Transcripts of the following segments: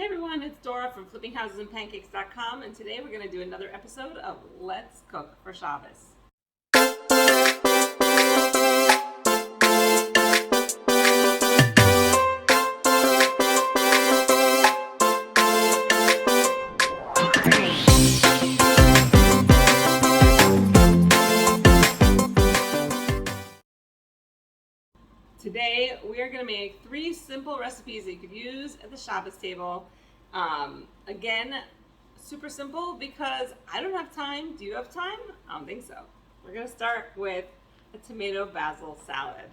Hey everyone, it's Dora from flippinghousesanpancakes.com, and today we're going to do another episode of Let's Cook for Shabbos. Today we are going to make 3 simple recipes that you could use at the Shabbos table. Again, super simple because I don't have time. Do you have time? I don't think so. We're going to start with a tomato basil salad.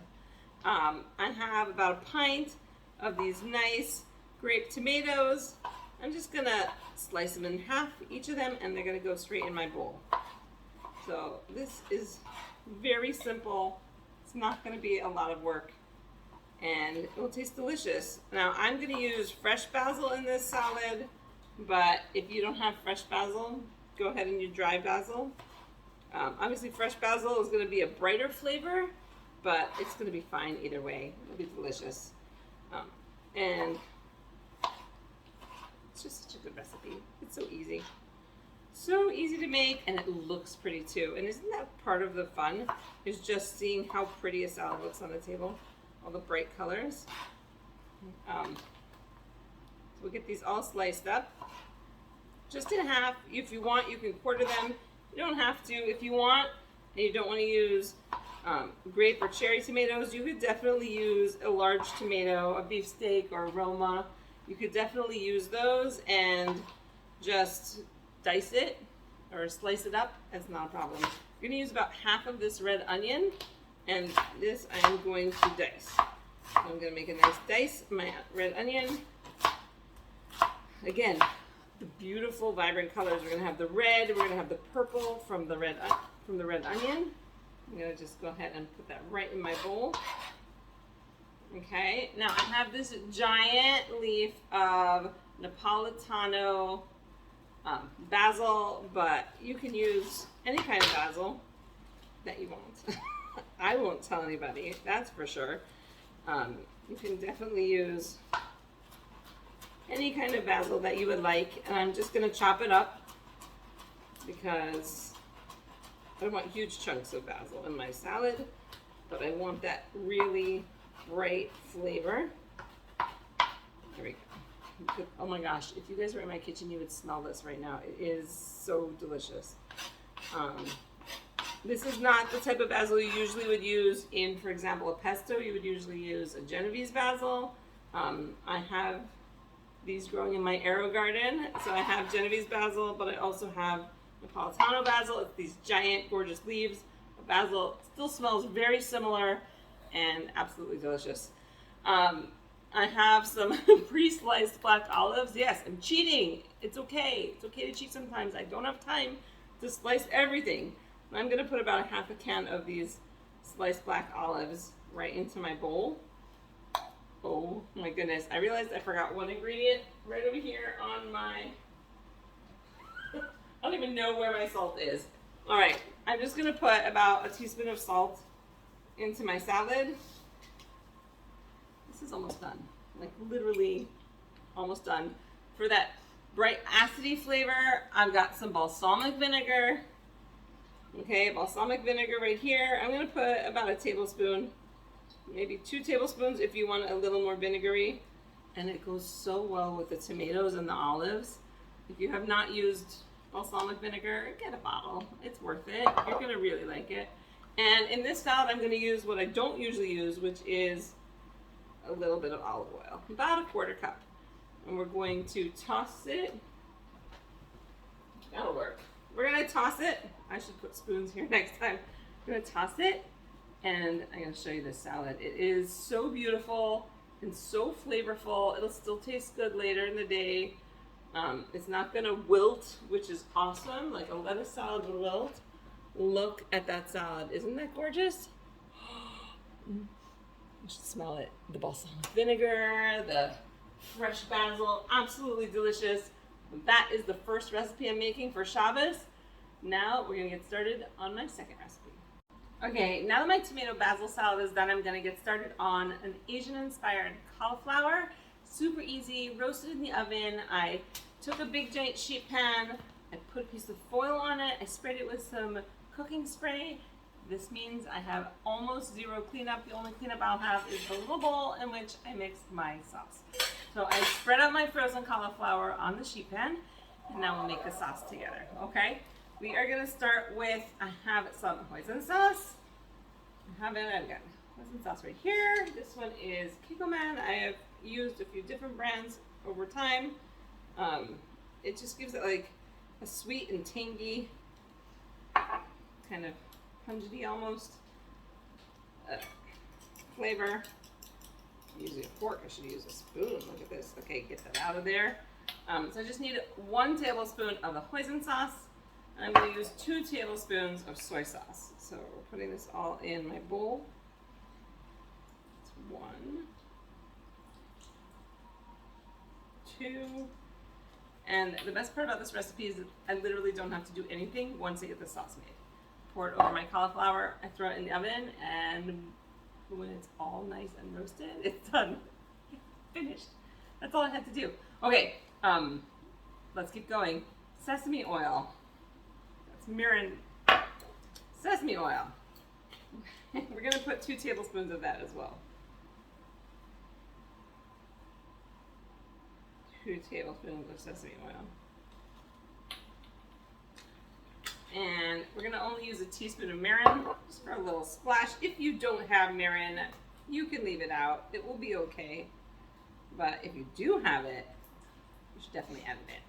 I have about a pint of these nice grape tomatoes. I'm just going to slice them in half, each of them, and they're going to go straight in my bowl. So this is very simple. It's not going to be a lot of work, and it will taste delicious. Now I'm going to use fresh basil in this salad, but if you don't have fresh basil, go ahead and use dry basil. Obviously fresh basil is going to be a brighter flavor, but it's going to be fine either way. It'll be delicious. And it's just such a good recipe. It's so easy. So easy to make, and it looks pretty too. And isn't that part of the fun? Is just seeing how pretty a salad looks on the table. All the bright colors. So we'll get these all sliced up. Just in half. If you want, you can quarter them. You don't have to. If you want, and you don't want to use grape or cherry tomatoes, you could definitely use a large tomato, a beefsteak or a Roma. You could definitely use those and just dice it or slice it up. That's not a problem. You're going to use about half of this red onion, and this I am going to dice. So I'm going to make a nice dice of my red onion. Again, the beautiful vibrant colors. We're going to have the red, we're going to have the purple from the red onion. I'm going to just go ahead and put that right in my bowl. Okay, now I have this giant leaf of Napolitano basil, but you can use any kind of basil that you want. I won't tell anybody, that's for sure. You can definitely use any kind of basil that you would like, and I'm just going to chop it up because I don't want huge chunks of basil in my salad, but I want that really bright flavor. There we go. Oh my gosh, if you guys were in my kitchen, you would smell this right now. It is so delicious. This is not the type of basil you usually would use in, for example, a pesto. You would usually use a Genovese basil. I have these growing in my arrow garden, so I have Genovese basil, but I also have Napolitano basil. It's these giant, gorgeous leaves of basil. It still smells very similar and absolutely delicious. I have some pre-sliced black olives. Yes, I'm cheating. It's okay. It's okay to cheat sometimes. I don't have time to slice everything. I'm going to put about a half a can of these sliced black olives right into my bowl. Oh my goodness. I realized I forgot one ingredient right over here on my... I don't even know where my salt is. All right. I'm just going to put about a teaspoon of salt into my salad. This is almost done, like literally almost done. For that bright acidy flavor, I've got some balsamic vinegar. Okay, balsamic vinegar right here. I'm going to put about a tablespoon, maybe 2 tablespoons if you want a little more vinegary. And it goes so well with the tomatoes and the olives. If you have not used balsamic vinegar, get a bottle. It's worth it. You're going to really like it. And in this salad, I'm going to use what I don't usually use, which is a little bit of olive oil, about a 1/4 cup. And we're going to toss it. That'll work. We're going to toss it. I should put spoons here next time. I'm going to toss it, and I'm going to show you this salad. It is so beautiful and so flavorful. It'll still taste good later in the day. It's not going to wilt, which is awesome. Like a lettuce salad would wilt. Look at that salad. Isn't that gorgeous? You should smell it. The balsamic vinegar, the fresh basil, absolutely delicious. That is the first recipe I'm making for Shabbos. Now we're gonna get started on my second recipe. Okay, now that my tomato basil salad is done, I'm gonna get started on an Asian-inspired cauliflower super easy, roasted in the oven. I took a big giant sheet pan, I put a piece of foil on it, I sprayed it with some cooking spray. This means I have almost zero cleanup. The only cleanup I'll have is the little bowl in which I mix my sauce. So I spread out my frozen cauliflower on the sheet pan, and now we'll make the sauce together, okay? We are gonna start with, I have some hoisin sauce. I've got hoisin sauce right here. This one is Kikkoman. I have used a few different brands over time. It just gives it like a sweet and tangy, kind of pungent almost flavor. I'm using a fork, I should use a spoon. Look at this. Okay, get that out of there. So I just need 1 tablespoon of the hoisin sauce. And I'm going to use 2 tablespoons of soy sauce. So we're putting this all in my bowl. That's 1, 2. And the best part about this recipe is that I literally don't have to do anything once I get the sauce made. Pour it over my cauliflower, I throw it in the oven, and when it's all nice and roasted, it's done. Finished. That's all I had to do. Okay, let's keep going. Sesame oil. That's mirin. Sesame oil. We're gonna put 2 tablespoons of that as well. 2 tablespoons of sesame oil. And we're gonna only use a teaspoon of mirin, just for a little splash. If you don't have mirin, you can leave it out. It will be okay. But if you do have it, you should definitely add it in.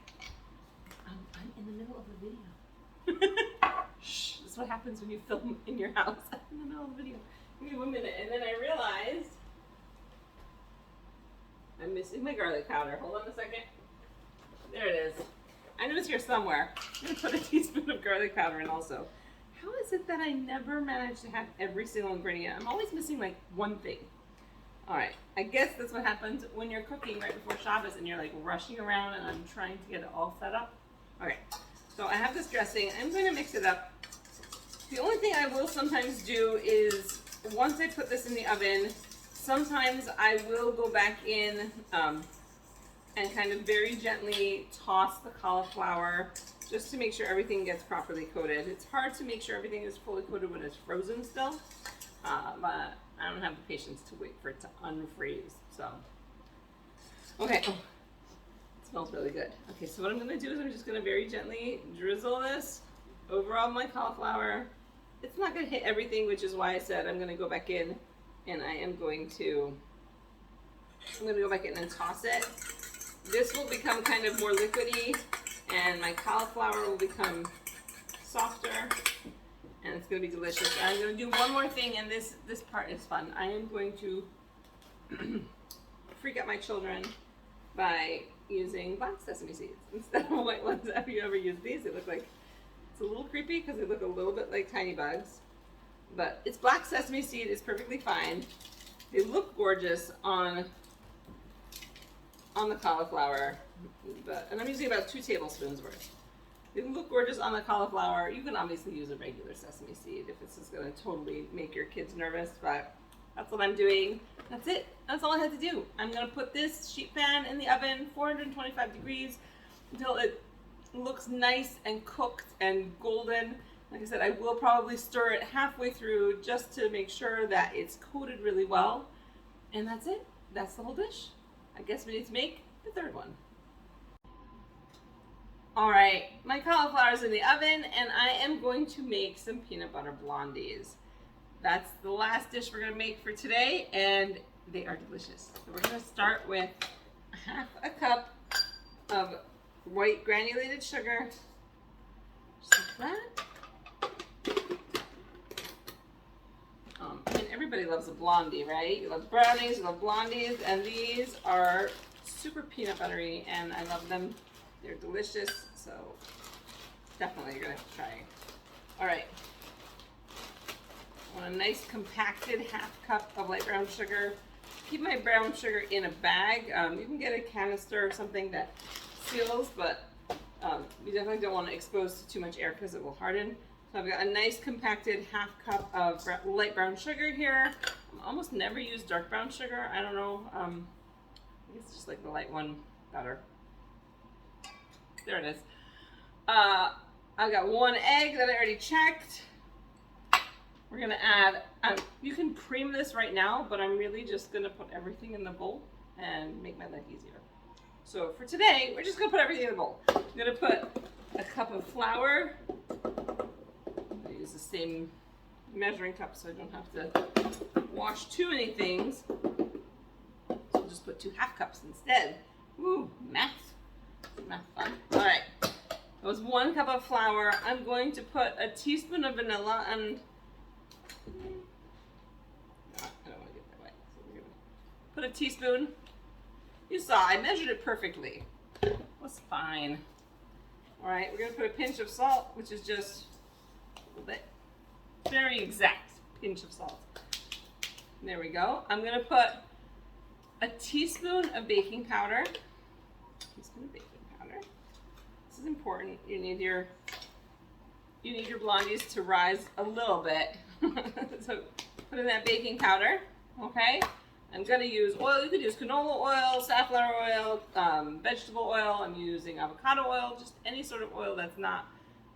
I'm in the middle of a video. Shh, this is what happens when you film in your house. I'm in the middle of a video. Give me 1 minute, and then I realized I'm missing my garlic powder. Hold on a second. There it is. I know it's here somewhere. I'm gonna put a teaspoon of garlic powder in also. How is it that I never manage to have every single ingredient? I'm always missing like one thing. All right, I guess that's what happens when you're cooking right before Shabbos and you're like rushing around and I'm trying to get it all set up. Okay, so I have this dressing. I'm going to mix it up. The only thing I will sometimes do is once I put this in the oven, sometimes I will go back in and kind of very gently toss the cauliflower just to make sure everything gets properly coated. It's hard to make sure everything is fully coated when it's frozen still, but I don't have the patience to wait for it to unfreeze. So, okay, oh, it smells really good. Okay, so what I'm gonna do is I'm just gonna very gently drizzle this over all my cauliflower. It's not gonna hit everything, which is why I said I'm gonna go back in and I'm gonna go back in and toss it. This will become kind of more liquidy and my cauliflower will become softer and it's going to be delicious. I'm going to do one more thing, and this part is fun. I am going to freak out my children by using black sesame seeds instead of white ones. Have you ever used these? They look like, it's a little creepy because they look a little bit like tiny bugs, but it's black sesame seed. It's perfectly fine. They look gorgeous on the cauliflower, and I'm using about 2 tablespoons worth. They look gorgeous on the cauliflower. You can obviously use a regular sesame seed if this is going to totally make your kids nervous, but that's what I'm doing. That's it. That's all I had to do. I'm going to put this sheet pan in the oven, 425 degrees, until it looks nice and cooked and golden. Like I said, I will probably stir it halfway through just to make sure that it's coated really well. And that's it. That's the whole dish. I guess we need to make the third one. All right, my cauliflower's in the oven and I am going to make some peanut butter blondies. That's the last dish we're gonna make for today and they are delicious. So we're gonna start with 1/2 cup of white granulated sugar, just like that. And everybody loves a blondie, right? You love brownies, you love blondies, and these are super peanut buttery and I love them. They're delicious, so definitely you're gonna have to try. All right, I want a nice compacted 1/2 cup of light brown sugar. Keep my brown sugar in a bag. You can get a canister or something that seals, but you definitely don't want to expose to too much air because it will harden. So I've got a nice compacted 1/2 cup of light brown sugar here. I almost never use dark brown sugar. I don't know It's just like the light one better. There it is. I've got 1 egg that I already checked. We're gonna add, you can cream this right now, but I'm really just gonna put everything in the bowl and make my life easier. So for today, we're just gonna put everything in the bowl. I'm gonna put a cup of flour. I'm gonna use the same measuring cup so I don't have to wash too many things. So I'll just put 2 half cups instead. Ooh, math. Math fun. All right, that was 1 cup of flour. I'm going to put a teaspoon of vanilla and I don't want to get that way. So we're gonna put a teaspoon. You saw I measured it perfectly. It was fine. All right, we're gonna put a pinch of salt, which is just a little bit, very exact pinch of salt. There we go. I'm gonna put a teaspoon of baking powder. Teaspoon of baking powder. This is important. You need your blondies to rise a little bit. So put in that baking powder. Okay. I'm gonna use oil. You could use canola oil, safflower oil, vegetable oil. I'm using avocado oil, just any sort of oil that's not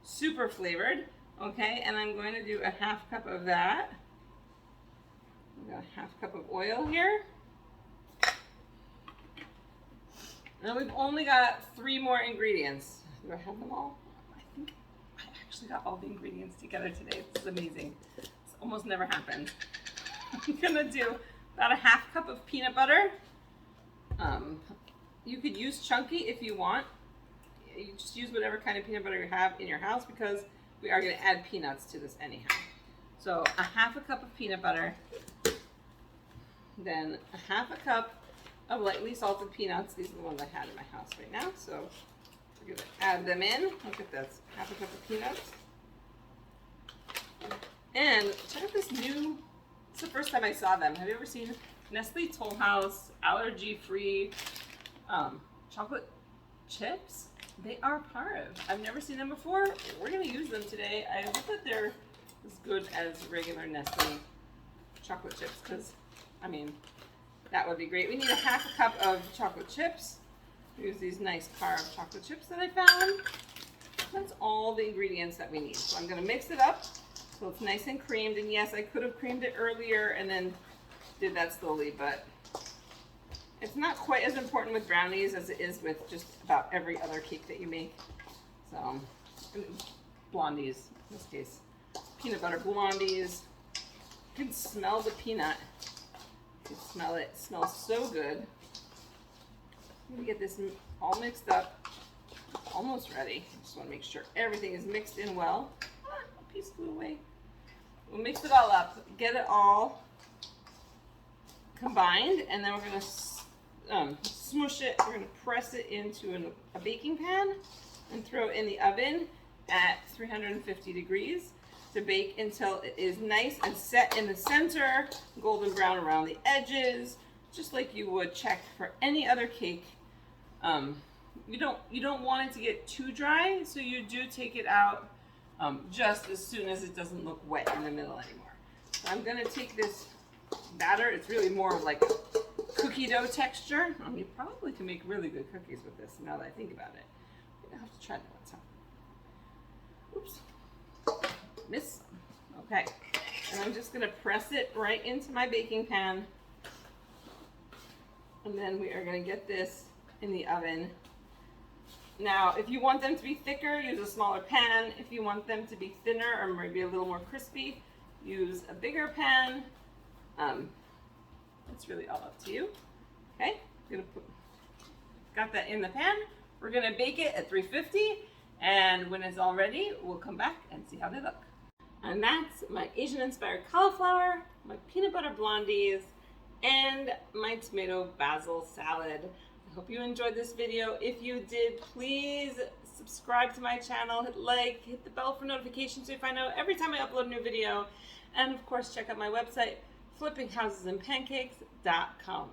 super flavored. Okay, and I'm going to do a half cup of that. I've got a half cup of oil here. Now we've only got 3 more ingredients. Do I have them all? I think I actually got all the ingredients together today. This is amazing. This almost never happens. I'm gonna do about a half cup of peanut butter. You could use chunky if you want. You just use whatever kind of peanut butter you have in your house because we are going to add peanuts to this anyhow. So a half a cup of peanut butter, then a half a cup of lightly salted peanuts. These are the ones I had in my house right now. So we're going to add them in. Look at this, half a cup of peanuts. And check out this new, it's the first time I saw them. Have you ever seen Nestle Toll House allergy-free chocolate chips? They are Parv. I've never seen them before. We're going to use them today. I hope that they're as good as regular Nestle chocolate chips because, I mean, that would be great. We need a half a cup of chocolate chips. Use these nice Parv chocolate chips that I found. That's all the ingredients that we need. So I'm going to mix it up so it's nice and creamed. And yes, I could have creamed it earlier and then did that slowly, but it's not quite as important with brownies as it is with just about every other cake that you make. So, blondies in this case. Peanut Butter Blondies. You can smell the peanut. You can smell it. It smells so good. I'm gonna get this all mixed up. Almost ready. Just want to make sure everything is mixed in well. A piece flew away. We'll mix it all up. Get it all combined, and then we're gonna smush it. We're going to press it into a baking pan and throw it in the oven at 350 degrees to bake until it is nice and set in the center, golden brown around the edges, just like you would check for any other cake. You don't want it to get too dry, so you do take it out just as soon as it doesn't look wet in the middle anymore. So I'm going to take this batter. It's really more like cookie dough texture. You probably can make really good cookies with this now that I think about it. I have to try that one time. Oops. Miss. Okay. And I'm just going to press it right into my baking pan. And then we are going to get this in the oven. Now, if you want them to be thicker, use a smaller pan. If you want them to be thinner or maybe a little more crispy, use a bigger pan. It's really all up to you. Okay, got that in the pan. We're gonna bake it at 350, and when it's all ready, we'll come back and see how they look. And that's my Asian-inspired cauliflower, my peanut butter blondies, and my tomato basil salad. I hope you enjoyed this video. If you did, please subscribe to my channel, hit like, hit the bell for notifications so you find out every time I upload a new video. And of course, check out my website, flippinghousesandpancakes.com.